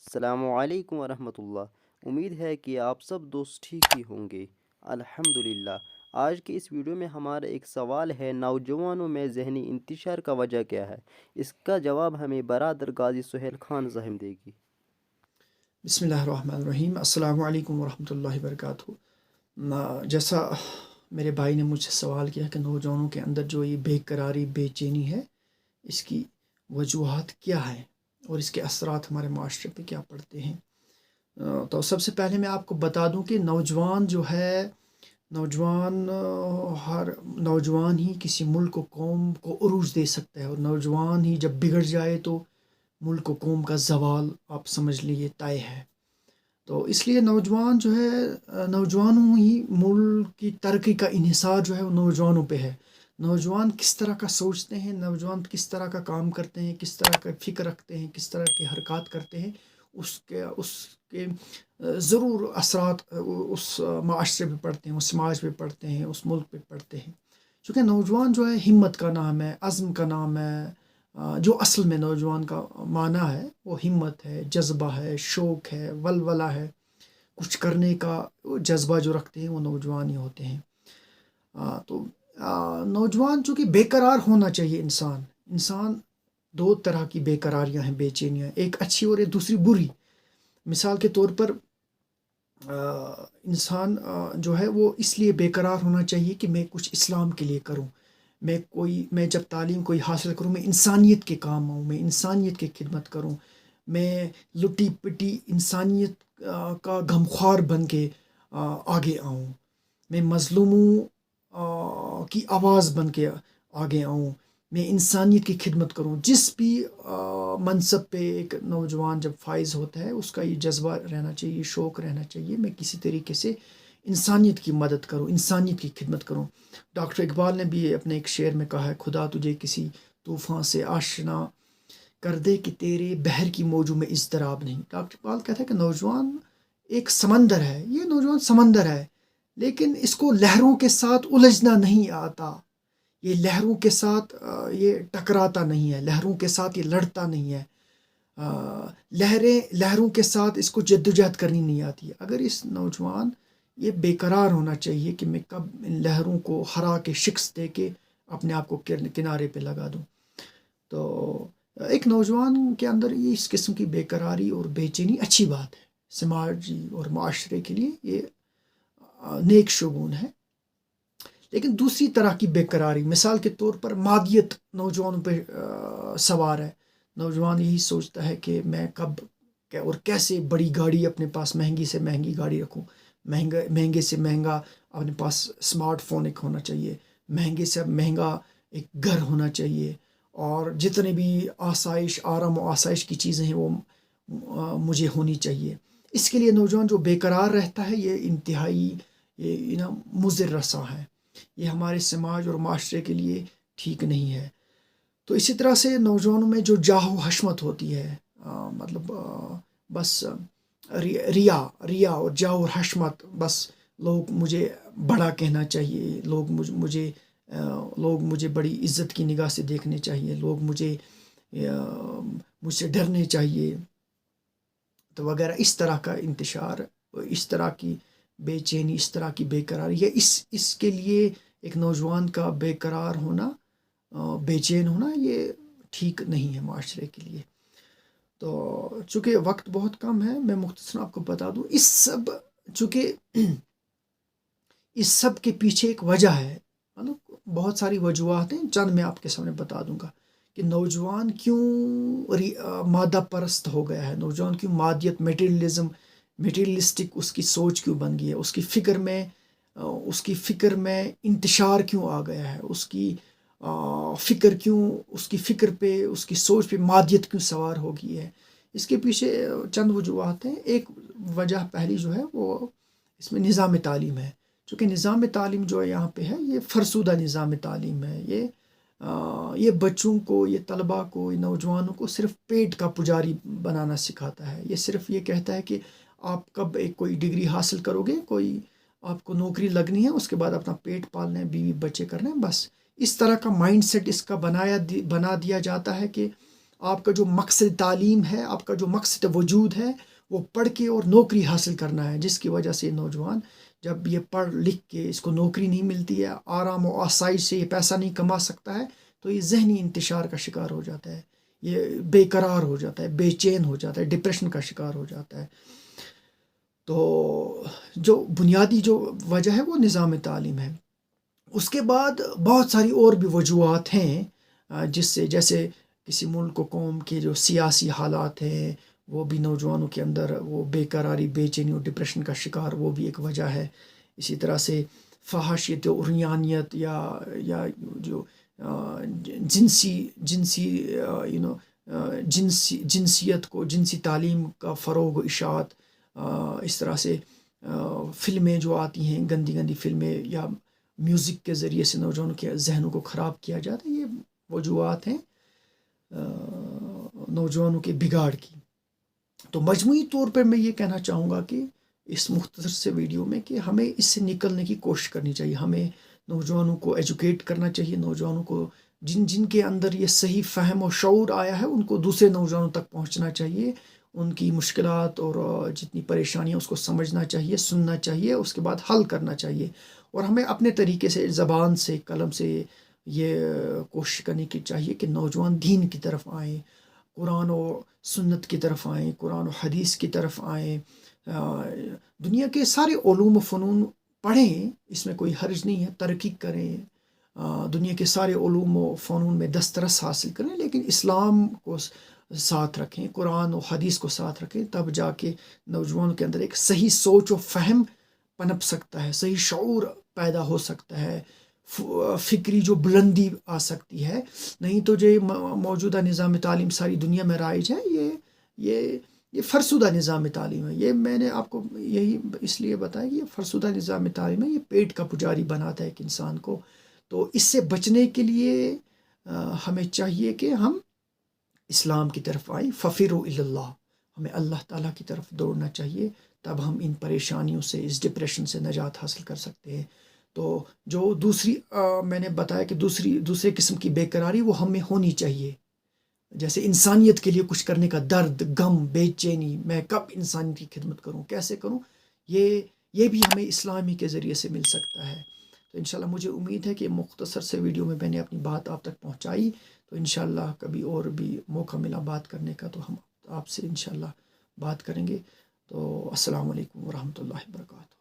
السلام علیکم ورحمۃ اللہ۔ امید ہے کہ آپ سب دوست ٹھیک ہی ہوں گے۔ الحمدللہ۔ آج کے اس ویڈیو میں ہمارا ایک سوال ہے، نوجوانوں میں ذہنی انتشار کا وجہ کیا ہے؟ اس کا جواب ہمیں برادر غازی سہیل خان زاہم دے گی۔ بسم اللہ الرحمن الرحیم۔ السلام علیکم ورحمۃ اللہ وبرکاتہ۔ جیسا میرے بھائی نے مجھ سے سوال کیا کہ نوجوانوں کے اندر جو یہ بے قراری بے چینی ہے، اس کی وجوہات کیا ہیں اور اس کے اثرات ہمارے معاشرے پہ کیا پڑتے ہیں۔ تو سب سے پہلے میں آپ کو بتا دوں کہ نوجوان جو ہے، ہر نوجوان ہی کسی ملک و قوم کو عروج دے سکتا ہے، اور نوجوان ہی جب بگڑ جائے تو ملک و قوم کا زوال آپ سمجھ لیجیے طے ہے۔ تو اس لیے نوجوان جو ہے، نوجوانوں ہی ملک کی ترقی کا انحصار جو ہے وہ نوجوانوں پہ ہے۔ نوجوان کس طرح کا سوچتے ہیں، نوجوان کس طرح کا کام کرتے ہیں، کس طرح کا فکر رکھتے ہیں، کس طرح کی حرکات کرتے ہیں، اس کے ضرور اثرات اس معاشرے پہ پڑتے ہیں، اس سماج پہ پڑتے ہیں، اس ملک پہ پڑتے ہیں۔ چونکہ نوجوان جو ہے ہمت کا نام ہے، عزم کا نام ہے۔ جو اصل میں نوجوان کا معنی ہے وہ ہمت ہے، جذبہ ہے، شوق ہے، ولولہ ہے، کچھ کرنے کا جذبہ جو رکھتے ہیں وہ نوجوان ہی ہوتے ہیں۔ تو نوجوان چونکہ بے قرار ہونا چاہیے، انسان دو طرح کی بے قراریاں ہیں، بے چینیاں، ایک اچھی اور ایک دوسری بری۔ مثال کے طور پر انسان جو ہے وہ اس لیے بے قرار ہونا چاہیے کہ میں کچھ اسلام کے لیے کروں، میں جب تعلیم کوئی حاصل کروں، میں انسانیت کے کام آؤں، میں انسانیت کی خدمت کروں، میں لٹی پٹی انسانیت کا غمخوار بن کے آگے آؤں، میں مظلوموں کی آواز بن کے آگے آؤں، میں انسانیت کی خدمت کروں۔ جس بھی منصب پہ ایک نوجوان جب فائز ہوتا ہے، اس کا یہ جذبہ رہنا چاہیے، شوق رہنا چاہیے، میں کسی طریقے سے انسانیت کی مدد کروں، انسانیت کی خدمت کروں۔ ڈاکٹر اقبال نے بھی اپنے ایک شعر میں کہا ہے، خدا تجھے کسی طوفان سے آشنا کر دے کہ تیرے بحر کی موجوں میں اضطراب نہیں۔ ڈاکٹر اقبال کہتا ہے کہ نوجوان ایک سمندر ہے، یہ نوجوان سمندر ہے، لیکن اس کو لہروں کے ساتھ الجھنا نہیں آتا، یہ لہروں کے ساتھ یہ ٹکراتا نہیں ہے، لہروں کے ساتھ یہ لڑتا نہیں ہے، لہروں کے ساتھ اس کو جدوجہد کرنی نہیں آتی ہے۔ اگر اس نوجوان یہ بے قرار ہونا چاہیے کہ میں کب ان لہروں کو ہرا کے شکست دے کے اپنے آپ کو کنارے پہ لگا دوں۔ تو ایک نوجوان کے اندر یہ اس قسم کی بے قراری اور بے چینی اچھی بات ہے، سماجی اور معاشرے کے لیے یہ نیک شگون ہے۔ لیکن دوسری طرح کی بے قراری، مثال کے طور پر مادیت نوجوانوں پہ سوار ہے۔ نوجوان یہی سوچتا ہے کہ میں کب اور کیسے بڑی گاڑی اپنے پاس، مہنگی سے مہنگی گاڑی رکھوں، مہنگے سے مہنگا اپنے پاس اسمارٹ فون ایک ہونا چاہیے، مہنگے سے مہنگا ایک گھر ہونا چاہیے، اور جتنے بھی آسائش، آرام و آسائش کی چیزیں ہیں وہ مجھے ہونی چاہیے۔ اس کے لیے نوجوان جو بے قرار رہتا ہے، یہ انتہائی یہ مضر رساں ہے، یہ ہمارے سماج اور معاشرے کے لیے ٹھیک نہیں ہے۔ تو اسی طرح سے نوجوانوں میں جو جاہ و حشمت ہوتی ہے، مطلب بس ریا اور جاہ و حشمت، بس لوگ مجھے بڑا کہنا چاہیے، لوگ مجھے بڑی عزت کی نگاہ سے دیکھنے چاہیے، لوگ مجھ سے ڈرنے چاہیے، تو وغیرہ اس طرح کا انتشار، اس طرح کی بے چینی، اس طرح کی بے قراری، یا اس کے لیے ایک نوجوان کا بے قرار ہونا، بے چین ہونا، یہ ٹھیک نہیں ہے معاشرے کے لیے۔ تو چونکہ وقت بہت کم ہے، میں مختصراً آپ کو بتا دوں، چونکہ اس سب کے پیچھے ایک وجہ ہے، مطلب بہت ساری وجوہات ہیں، چند میں آپ کے سامنے بتا دوں گا کہ نوجوان کیوں مادہ پرست ہو گیا ہے، نوجوان کیوں مادیت، میٹیریلسٹک اس کی سوچ کیوں بن گئی ہے، اس کی فکر میں انتشار کیوں آ گیا ہے، اس کی فکر پہ، اس کی سوچ پہ مادیت کیوں سوار ہو گئی ہے۔ اس کے پیچھے چند وجوہات ہیں۔ ایک وجہ پہلی جو ہے وہ اس میں نظام تعلیم ہے، چونکہ نظام تعلیم جو یہاں پہ ہے یہ فرسودہ نظام تعلیم ہے، یہ بچوں کو، یہ طلباء کو، یہ نوجوانوں کو صرف پیٹ کا پجاری بنانا سکھاتا ہے۔ یہ صرف یہ کہتا ہے کہ آپ کب کوئی ڈگری حاصل کرو گے، کوئی آپ کو نوکری لگنی ہے، اس کے بعد اپنا پیٹ پالنا ہے، بیوی بچے کرنے ہیں، بس اس طرح کا مائنڈ سیٹ اس کا بنا دیا جاتا ہے کہ آپ کا جو مقصد تعلیم ہے، آپ کا جو مقصد وجود ہے وہ پڑھ کے اور نوکری حاصل کرنا ہے، جس کی وجہ سے نوجوان جب یہ پڑھ لکھ کے اس کو نوکری نہیں ملتی ہے، آرام و آسائش سے یہ پیسہ نہیں کما سکتا ہے، تو یہ ذہنی انتشار کا شکار ہو جاتا ہے، یہ بے قرار ہو جاتا ہے، بے چین ہو جاتا ہے، ڈپریشن کا شکار ہو جاتا ہے۔ تو جو بنیادی جو وجہ ہے وہ نظام تعلیم ہے۔ اس کے بعد بہت ساری اور بھی وجوہات ہیں جس سے، جیسے کسی ملک و قوم کے جو سیاسی حالات ہیں وہ بھی نوجوانوں کے اندر وہ بے قراری، بے چینی اور ڈپریشن کا شکار، وہ بھی ایک وجہ ہے۔ اسی طرح سے فحاشیت و عریانیت یا جو جنسی جنسیت کو، جنسی تعلیم کا فروغ و اشاعت، اس طرح سے فلمیں جو آتی ہیں، گندی گندی فلمیں یا میوزک کے ذریعے سے نوجوانوں کے ذہنوں کو خراب کیا جاتا ہے، یہ وجوہات ہیں نوجوانوں کے بگاڑ کی۔ تو مجموعی طور پر میں یہ کہنا چاہوں گا کہ اس مختصر سے ویڈیو میں کہ ہمیں اس سے نکلنے کی کوشش کرنی چاہیے، ہمیں نوجوانوں کو ایجوکیٹ کرنا چاہیے، نوجوانوں کو جن کے اندر یہ صحیح فہم و شعور آیا ہے ان کو دوسرے نوجوانوں تک پہنچنا چاہیے، ان کی مشکلات اور جتنی پریشانیاں اس کو سمجھنا چاہیے، سننا چاہیے، اس کے بعد حل کرنا چاہیے، اور ہمیں اپنے طریقے سے، زبان سے، قلم سے یہ کوشش کرنے کی چاہیے کہ نوجوان دین کی طرف آئیں، قرآن و سنت کی طرف آئیں، قرآن و حدیث کی طرف آئیں، دنیا کے سارے علوم و فنون پڑھیں، اس میں کوئی حرج نہیں ہے، ترقی کریں، دنیا کے سارے علوم و فنون میں دسترس حاصل کریں، لیکن اسلام کو ساتھ رکھیں، قرآن و حدیث کو ساتھ رکھیں، تب جا کے نوجوانوں کے اندر ایک صحیح سوچ و فہم پنپ سکتا ہے، صحیح شعور پیدا ہو سکتا ہے، فکری جو بلندی آ سکتی ہے۔ نہیں تو جو موجودہ نظام تعلیم ساری دنیا میں رائج ہے، یہ فرسودہ نظام تعلیم ہے۔ یہ میں نے آپ کو یہی اس لیے بتایا کہ یہ فرسودہ نظام تعلیم ہے، یہ پیٹ کا پجاری بناتا ہے ایک انسان کو۔ تو اس سے بچنے کے لیے ہمیں چاہیے کہ ہم اسلام کی طرف آئیں، ففروا الی اللہ، ہمیں اللہ تعالیٰ کی طرف دوڑنا چاہیے، تب ہم ان پریشانیوں سے، اس ڈپریشن سے نجات حاصل کر سکتے ہیں۔ تو جو دوسری میں نے بتایا کہ دوسرے قسم کی بے قراری وہ ہمیں ہونی چاہیے، جیسے انسانیت کے لیے کچھ کرنے کا درد، غم، بے چینی، میں کب انسانیت کی خدمت کروں، کیسے کروں، یہ بھی ہمیں اسلامی کے ذریعے سے مل سکتا ہے۔ تو انشاءاللہ مجھے امید ہے کہ مختصر سے ویڈیو میں نے اپنی بات آپ تک پہنچائی، تو انشاءاللہ کبھی اور بھی موقع ملا بات کرنے کا تو ہم آپ سے انشاءاللہ بات کریں گے۔ تو السلام علیکم ورحمۃ اللہ وبرکاتہ۔